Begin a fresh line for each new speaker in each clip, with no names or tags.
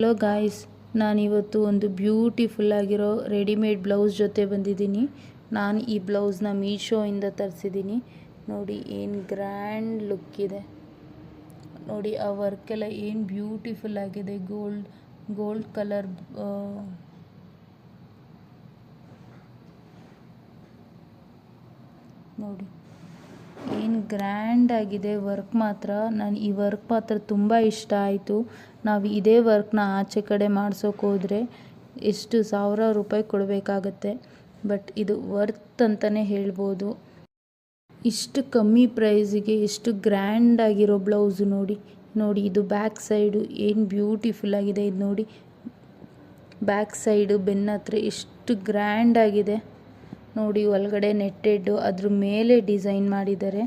Hello guys, ನಾನಿವತ್ತು ಒಂದು beautiful ಆಗಿರೋ ರೆಡಿಮೇಡ್ ಬ್ಲೌಸ್ ಜೊತೆ ಬಂದಿದ್ದೀನಿ. ನಾನು ಈ ಬ್ಲೌಸ್ನ ಮೀಶೋಯಿಂದ ತರಿಸಿದ್ದೀನಿ. ನೋಡಿ ಏನು ಗ್ರ್ಯಾಂಡ್ ಲುಕ್ ಇದೆ. ನೋಡಿ ಆ ವರ್ಕೆಲ್ಲ ಏನು ಬ್ಯೂಟಿಫುಲ್ ಆಗಿದೆ. ಗೋಲ್ಡ್ ಕಲರ್ ನೋಡಿ ಏನು ಗ್ರ್ಯಾಂಡ್ ಆಗಿದೆ ವರ್ಕ್ ಮಾತ್ರ. ಈ ವರ್ಕ್ ಮಾತ್ರ ತುಂಬ ಇಷ್ಟ ಆಯಿತು. ನಾವು ಇದೇ ವರ್ಕ್ನ ಆಚೆ ಕಡೆ ಮಾಡ್ಸೋಕೆ ಹೋದರೆ ಎಷ್ಟು ಸಾವಿರ ರೂಪಾಯಿ ಕೊಡಬೇಕಾಗತ್ತೆ. ಬಟ್ ಇದು ವರ್ತ್ ಅಂತಲೇ ಹೇಳ್ಬೋದು. ಇಷ್ಟು ಕಮ್ಮಿ ಪ್ರೈಸಿಗೆ ಎಷ್ಟು ಗ್ರ್ಯಾಂಡ್ ಆಗಿರೋ ಬ್ಲೌಸು ನೋಡಿ ಇದು ಬ್ಯಾಕ್ ಸೈಡು ಏನು ಬ್ಯೂಟಿಫುಲ್ ಆಗಿದೆ. ಇದು ನೋಡಿ ಬ್ಯಾಕ್ ಸೈಡು ಬೆನ್ನ ಹತ್ರ ಎಷ್ಟು ಗ್ರ್ಯಾಂಡ್ ಆಗಿದೆ ನೋಡಿ. ಒಳಗಡೆ ನೆಟ್ಟೆಡ್ಡು ಅದ್ರ ಮೇಲೆ ಡಿಸೈನ್ ಮಾಡಿದ್ದಾರೆ.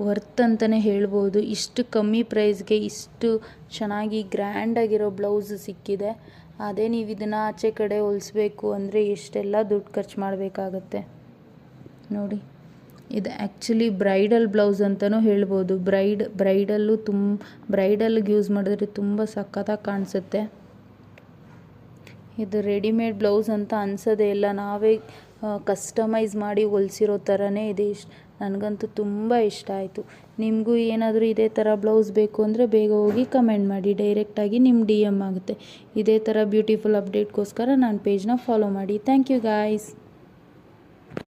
ವರ್ತ್ ಅಂತಲೇ ಹೇಳ್ಬೋದು. ಇಷ್ಟು ಕಮ್ಮಿ ಪ್ರೈಸ್ಗೆ ಇಷ್ಟು ಚೆನ್ನಾಗಿ ಗ್ರ್ಯಾಂಡಾಗಿರೋ ಬ್ಲೌಸ್ ಸಿಕ್ಕಿದೆ. ಅದೇ ನೀವು ಇದನ್ನು ಆಚೆ ಕಡೆ ಹೊಲಿಸ್ಬೇಕು ಅಂದರೆ ಎಷ್ಟೆಲ್ಲ ದುಡ್ಡು ಖರ್ಚು ಮಾಡಬೇಕಾಗತ್ತೆ ನೋಡಿ. ಇದು ಆ್ಯಕ್ಚುಲಿ ಬ್ರೈಡಲ್ ಬ್ಲೌಸ್ ಅಂತಲೂ ಹೇಳ್ಬೋದು. ಬ್ರೈಡಲ್ಗೆ ಯೂಸ್ ಮಾಡಿದ್ರೆ ತುಂಬ ಸಖತ್ತಾಗಿ ಕಾಣಿಸುತ್ತೆ. ಇದು ರೆಡಿಮೇಡ್ ಬ್ಲೌಸ್ ಅಂತ ಅನಿಸೋದೇ ಇಲ್ಲ. ನಾವೇ ಕಸ್ಟಮೈಸ್ ಮಾಡಿ ಹೊಲಿಸಿರೋ ಥರನೇ ಇದೆ. ನನಗಂತೂ ತುಂಬ ಇಷ್ಟ ಆಯಿತು. ನಿಮಗೂ ಏನಾದರೂ ಇದೇ ಥರ ಬ್ಲೌಸ್ ಬೇಕು ಅಂದರೆ ಬೇಗ ಹೋಗಿ ಕಮೆಂಟ್ ಮಾಡಿ. ಡೈರೆಕ್ಟಾಗಿ ನಿಮ್ಮ DM ಆಗುತ್ತೆ. ಇದೇ ಥರ ಬ್ಯೂಟಿಫುಲ್ ಅಪ್ಡೇಟ್ಗೋಸ್ಕರ ನನ್ನ ಪೇಜ್ನ ಫಾಲೋ ಮಾಡಿ. Thank you guys.